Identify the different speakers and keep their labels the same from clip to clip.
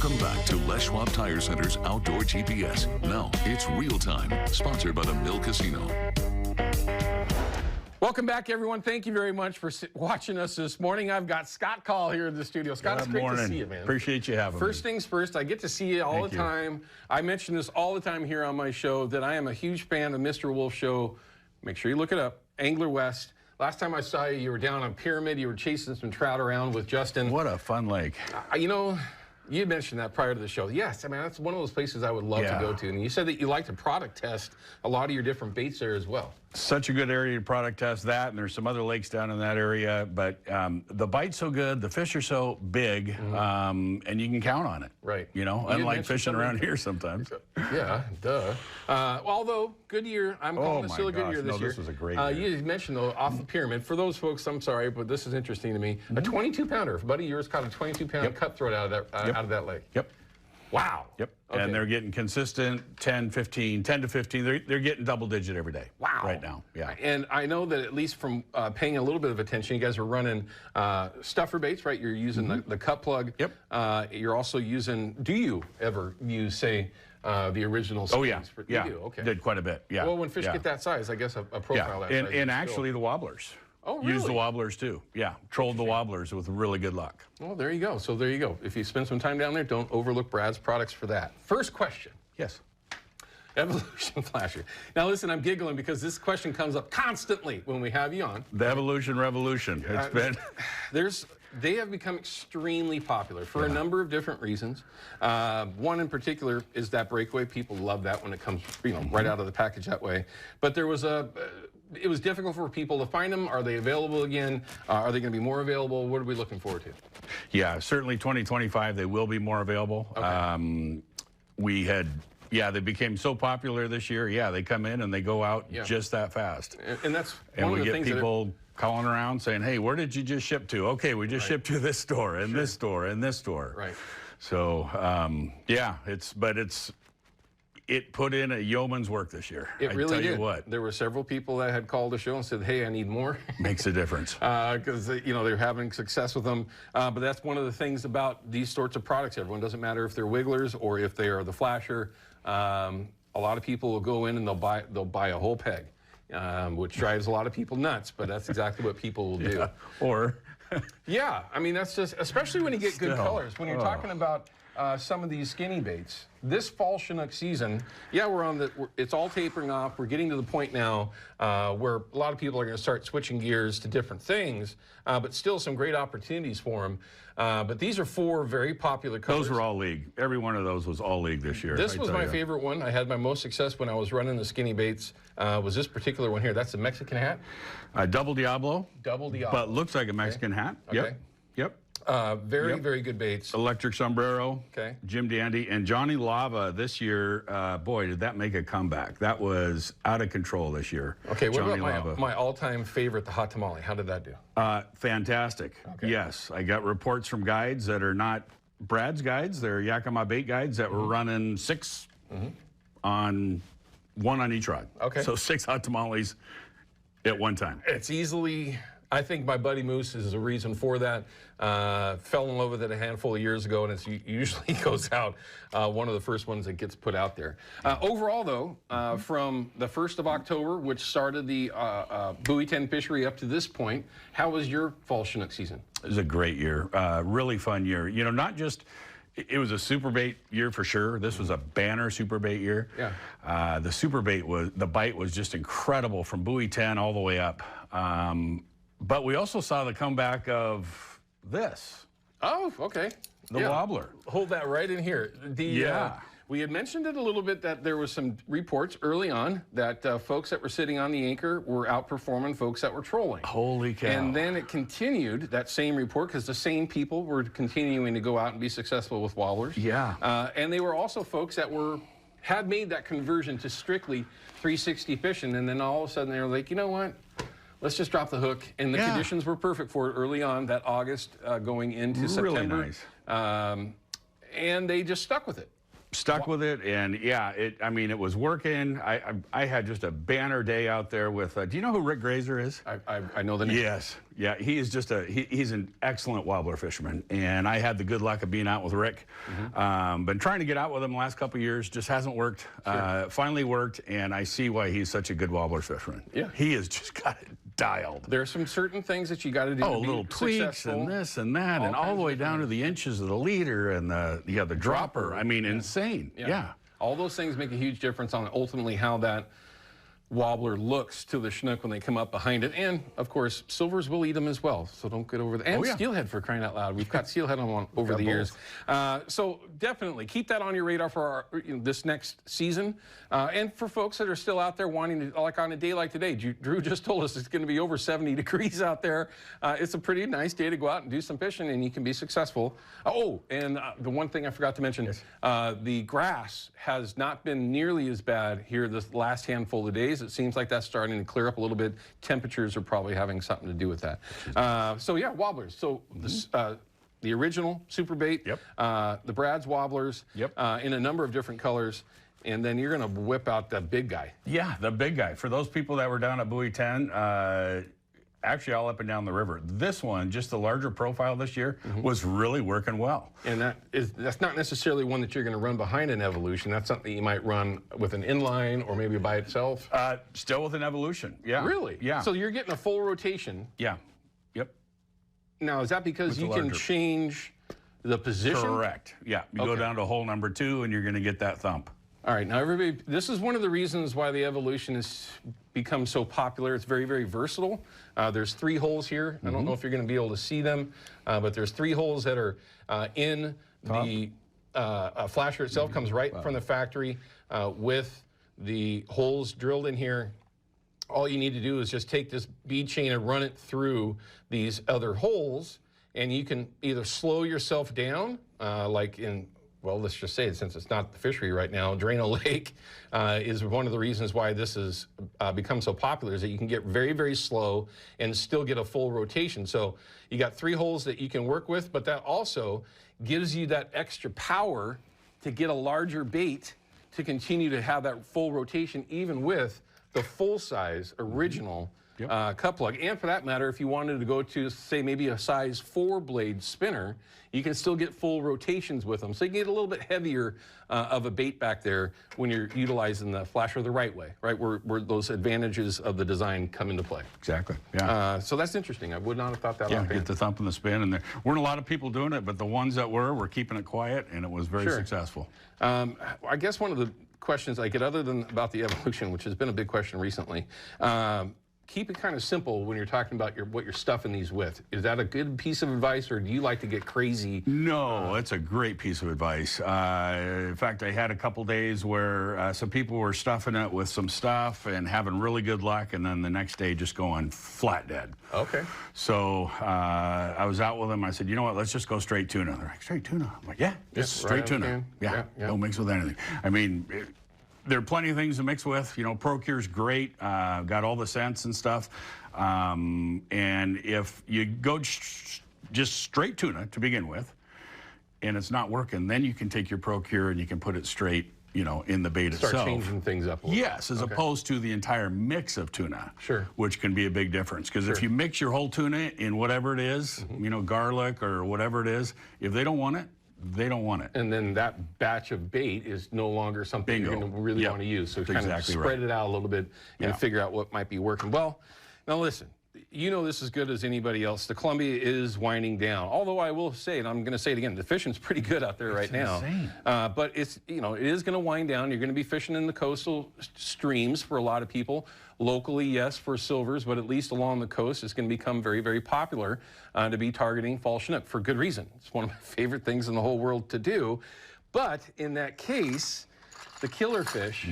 Speaker 1: Welcome back to Les Schwab Tire Center's Outdoor GPS. Now it's real time, sponsored by the Mill Casino.
Speaker 2: Welcome back, everyone. Thank you very much for watching us this morning. I've got Scott Kaul here in the studio. Scott, it's great to see you, man.
Speaker 3: Appreciate you having me.
Speaker 2: First things first, I get to see you all the time. I mention this all the time here on my show that I am a huge fan of Mr. Wolf Show. Make sure you look it up, Angler West. Last time I saw you, you were down on Pyramid. You were chasing some trout around with Justin.
Speaker 3: What a fun lake.
Speaker 2: You know, you mentioned that prior to the show. Yes, I mean, that's one of those places I would love to go to. And you said that you like to product test a lot of your different baits there as well.
Speaker 3: Such a good area to product test that, and there's some other lakes down in that area. But the bite's so good, the fish are so big, and you can count on it.
Speaker 2: Right.
Speaker 3: You know, unlike fishing around here sometimes.
Speaker 2: Yeah, duh. Although, good year. I'm calling it still a good year this year.
Speaker 3: This was a great year.
Speaker 2: You mentioned, though, off the Pyramid. For those folks, I'm sorry, but this is interesting to me. A 22-pounder. A buddy of yours caught a 22-pound cutthroat out of that lake.
Speaker 3: Yep.
Speaker 2: Wow.
Speaker 3: Yep.
Speaker 2: Okay.
Speaker 3: And they're getting consistent 10 to 15. They're getting double digit every day.
Speaker 2: Wow.
Speaker 3: Right now. Yeah.
Speaker 2: And I know that at least from paying a little bit of attention, you guys are running stuffer baits, right? You're using the cut plug.
Speaker 3: Yep.
Speaker 2: You're also using, do you ever use, say, the original skins?
Speaker 3: Oh, yeah.
Speaker 2: You do? Okay.
Speaker 3: Did quite a bit. Yeah.
Speaker 2: Well, when fish get that size, I guess a profile that size.
Speaker 3: And actually the wobblers.
Speaker 2: Oh, really?
Speaker 3: Use the wobblers too. Yeah, trolled the wobblers with really good luck.
Speaker 2: Well, there you go. So there you go. If you spend some time down there, don't overlook Brad's products for that. First question.
Speaker 3: Yes.
Speaker 2: Evolution flasher. Now listen, I'm giggling because this question comes up constantly when we have you on.
Speaker 3: The evolution revolution. It's been.
Speaker 2: They have become extremely popular for a number of different reasons. One in particular is that breakaway. People love that when it comes, right out of the package that way. But there was it was difficult for people to find them. Are they available again? Are they going to be more available? What are we looking forward to?
Speaker 3: Yeah, certainly 2025 they will be more available.
Speaker 2: Okay.
Speaker 3: They became so popular this year. Yeah, they come in and they go out just that fast.
Speaker 2: And that's
Speaker 3: one
Speaker 2: of the
Speaker 3: we
Speaker 2: things
Speaker 3: get people calling around saying, "Hey, where did you just ship to?" Okay, we just shipped to this store and this store and this store.
Speaker 2: Right.
Speaker 3: So it put in a yeoman's work this year.
Speaker 2: It really did.
Speaker 3: I tell you what.
Speaker 2: There were several people that had called the show and said, "Hey, I need more."
Speaker 3: Makes a difference.
Speaker 2: Because they're having success with them. But that's one of the things about these sorts of products. Everyone, doesn't matter if they're wigglers or if they are the flasher. A lot of people will go in and they'll buy a whole peg, which drives a lot of people nuts. But that's exactly what people will do.
Speaker 3: Or.
Speaker 2: Yeah, I mean that's just, especially when you get good colors. When you're talking about some of these skinny baits, this fall Chinook season, it's all tapering off. We're getting to the point now where a lot of people are going to start switching gears to different things, but still some great opportunities for them. But these are 4 very popular colors.
Speaker 3: Those were all league. Every one of those was all league this year.
Speaker 2: This was my favorite one. I had my most success when I was running the skinny baits. Was this particular one here? That's the Mexican hat.
Speaker 3: Double Diablo.
Speaker 2: Double Diablo.
Speaker 3: But looks like a Mexican hat.
Speaker 2: Okay.
Speaker 3: Yep.
Speaker 2: Very good baits.
Speaker 3: Electric sombrero.
Speaker 2: Okay.
Speaker 3: Jim Dandy and Johnny Lava this year. Boy, did that make a comeback. That was out of control this year.
Speaker 2: Okay. What about my all-time favorite, the hot tamale? How did that do?
Speaker 3: Fantastic. Okay. Yes, I got reports from guides that are not Brad's guides. They're Yakima bait guides that were running 6 on 1 on each rod.
Speaker 2: Okay.
Speaker 3: So 6 hot tamales at one time.
Speaker 2: It's easily, I think my buddy Moose is a reason for that. Fell in love with it a handful of years ago, and it usually goes out one of the first ones that gets put out there. Overall, though, from the 1st of October, which started the Buoy 10 fishery up to this point, how was your fall Chinook season?
Speaker 3: It was a great year, really fun year. Not just, it was a super bait year for sure. This was a banner super bait year.
Speaker 2: Yeah.
Speaker 3: The super bait the bite was just incredible from Buoy 10 all the way up. But we also saw the comeback of this.
Speaker 2: Oh, okay.
Speaker 3: The wobbler.
Speaker 2: Hold that right in here. We had mentioned it a little bit that there was some reports early on that folks that were sitting on the anchor were outperforming folks that were trolling.
Speaker 3: Holy cow.
Speaker 2: And then it continued, that same report, because the same people were continuing to go out and be successful with wobblers.
Speaker 3: Yeah.
Speaker 2: And they were also folks that had made that conversion to strictly 360 fishing, and then all of a sudden they were like, you know what? Let's just drop the hook. And the conditions were perfect for it early on, that August going into September.
Speaker 3: Really nice.
Speaker 2: And they just stuck with it.
Speaker 3: Stuck with it, and yeah, I mean, it was working. I had just a banner day out there with. Do you know who Rick Grazer is?
Speaker 2: I know the name.
Speaker 3: Yes, yeah, he is just he's an excellent wobbler fisherman, and I had the good luck of being out with Rick. Been trying to get out with him the last couple of years, just hasn't worked.
Speaker 2: Sure.
Speaker 3: Finally worked, and I see why he's such a good wobbler fisherman.
Speaker 2: Yeah,
Speaker 3: he has just got it dialed.
Speaker 2: There's some certain things that you got to do.
Speaker 3: Oh, little tweaks and this and that, and all the way down to the inches of the leader and the dropper. I mean, insane. Yeah.
Speaker 2: All those things make a huge difference on ultimately how that wobbler looks to the Chinook when they come up behind it. And, of course, silvers will eat them as well, so don't get over that. And steelhead, for crying out loud. We've got steelhead on one over the years. So definitely keep that on your radar for this next season. And for folks that are still out there wanting to, like on a day like today, Drew just told us it's going to be over 70 degrees out there. It's a pretty nice day to go out and do some fishing, and you can be successful. Oh, and the one thing I forgot to mention, the grass has not been nearly as bad here this last handful of days. It seems like that's starting to clear up a little bit. Temperatures are probably having something to do with that. So yeah, wobblers. So this, the original super bait, the Brad's wobblers, in a number of different colors. And then you're going to whip out the big guy. Yeah, the big guy. For those people that were down at Buoy 10, actually all up and down the river, this one, just the larger profile this year, was really working well. And that's not necessarily one that you're going to run behind an Evolution. That's something you might run with an inline or maybe by itself. Still with an Evolution, yeah. Really? Yeah. So you're getting a full rotation. Yeah. Yep. Now, is that because you can change the position? Correct. Yeah. You go down to hole number 2 and you're going to get that thump. All right, now everybody, this is one of the reasons why the Evolution has become so popular. It's very, very versatile. There's 3 holes here. I don't know if you're going to be able to see them, but there's 3 holes that are in the flasher itself. Comes right from the factory with the holes drilled in here. All you need to do is just take this bead chain and run it through these other holes, and you can either slow yourself down, like in, well, let's just say it, since it's not the fishery right now, Drano Lake is one of the reasons why this has become so popular, is that you can get very, very slow and still get a full rotation. So you got 3 holes that you can work with, but that also gives you that extra power to get a larger bait to continue to have that full rotation, even with the full-size original cup plug. And for that matter, if you wanted to go to, say, maybe a size 4-blade spinner, you can still get full rotations with them. So you get a little bit heavier of a bait back there when you're utilizing the flasher the right way, right? Where those advantages of the design come into play. Exactly, yeah. So that's interesting. I would not have thought that offhand. Yeah, get the thump and the spin. And there weren't a lot of people doing it, but the ones that were keeping it quiet, and it was very successful. I guess one of the questions I get, other than about the Evolution, which has been a big question recently, keep it kind of simple when you're talking about what you're stuffing these with. Is that a good piece of advice, or do you like to get crazy? No, it's a great piece of advice. In fact, I had a couple days where some people were stuffing it with some stuff and having really good luck, and then the next day just going flat dead. Okay. So I was out with them. I said, you know what, let's just go straight tuna. They're like, straight tuna? I'm like, yeah, just straight tuna. Yeah, don't mix with anything. I mean, there are plenty of things to mix with. You know, ProCure's great, got all the scents and stuff. And if you go just straight tuna to begin with, and it's not working, then you can take your ProCure and you can put it straight, you know, in the bait itself. Start changing things up a little. Yes, as opposed to the entire mix of tuna. Sure. Which can be a big difference. Because if you mix your whole tuna in whatever it is, you know, garlic or whatever it is, if they don't want it, they don't want it. And then that batch of bait is no longer something you're going to really want to use. So kind of spread it out a little bit and figure out what might be working. Well, now listen, you know this as good as anybody else. The Columbia is winding down. Although I will say, and I'm going to say it again, the fishing's pretty good out there right now. But it's, you know, it is going to wind down. You're going to be fishing in the coastal streams for a lot of people. Locally, yes, for silvers, but at least along the coast, it's going to become very, very popular to be targeting fall Chinook for good reason. It's one of my favorite things in the whole world to do. But in that case, the killer fish,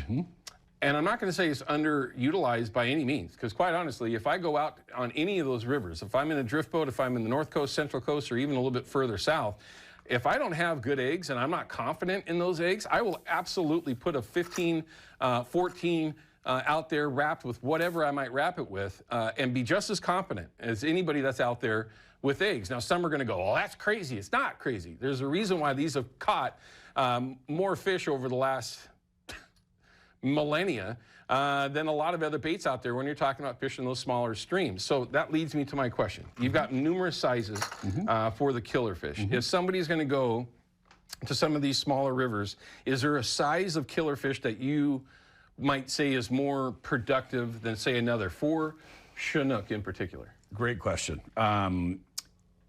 Speaker 2: and I'm not going to say it's underutilized by any means, because quite honestly, if I go out on any of those rivers, if I'm in a drift boat, if I'm in the North Coast, Central Coast, or even a little bit further south, if I don't have good eggs and I'm not confident in those eggs, I will absolutely put a 15, 14 out there wrapped with whatever I might wrap it with and be just as confident as anybody that's out there with eggs. Now, some are going to go, oh, that's crazy. It's not crazy. There's a reason why these have caught more fish over the last millennia than a lot of other baits out there when you're talking about fishing those smaller streams. So that leads me to my question. You've got numerous sizes for the killer fish. If somebody's going to go to some of these smaller rivers, is there a size of killer fish that you might say is more productive than, say, another for Chinook in particular?
Speaker 3: Great question.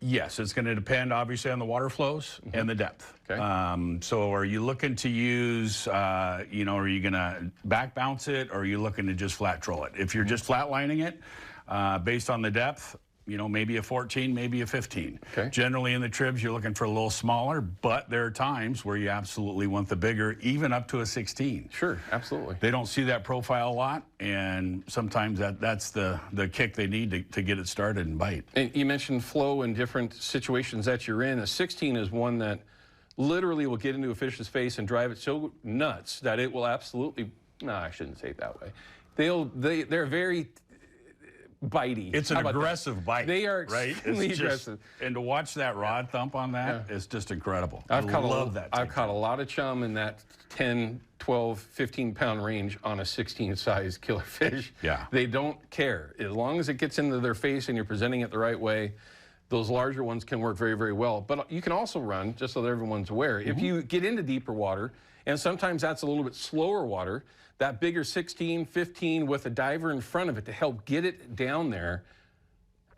Speaker 3: Yes, it's going to depend obviously on the water flows and the depth.
Speaker 2: Okay.
Speaker 3: So are you looking to use, you know, are you going to back bounce it, or are you looking to just flat troll it? If you're just flat lining it, based on the depth, you know, maybe a 14, maybe a 15.
Speaker 2: Okay.
Speaker 3: Generally in the tribs, you're looking for a little smaller, but there are times where you absolutely want the bigger, even up to a 16.
Speaker 2: Sure, absolutely.
Speaker 3: They don't see that profile a lot, and sometimes that's the kick they need to get it started and bite.
Speaker 2: And you mentioned flow in different situations that you're in. A 16 is one that literally will get into a fish's face and drive it so nuts that it will absolutely, no, I shouldn't say it that way. They're very bitey.
Speaker 3: It's an aggressive bite.
Speaker 2: They are
Speaker 3: right?
Speaker 2: extremely aggressive.
Speaker 3: And to watch that rod thump on that is just incredible.
Speaker 2: I've caught a lot of chum in that 10, 12, 15-pound range on a 16-size killer fish.
Speaker 3: Yeah.
Speaker 2: They don't care. As long as it gets into their face and you're presenting it the right way, those larger ones can work very, very well. But you can also run, just so that everyone's aware, if you get into deeper water, and sometimes that's a little bit slower water, that bigger 16, 15 with a diver in front of it to help get it down there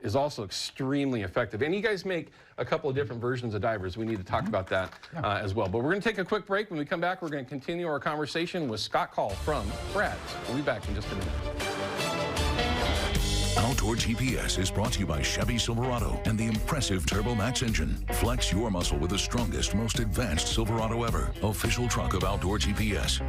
Speaker 2: is also extremely effective. And you guys make a couple of different versions of divers. We need to talk about that as well. But we're going to take a quick break. When we come back, we're going to continue our conversation with Scott Kaul from Brad's. We'll be back in just a minute.
Speaker 1: Outdoor GPS is brought to you by Chevy Silverado and the impressive Turbo Max engine. Flex your muscle with the strongest, most advanced Silverado ever. Official truck of Outdoor GPS.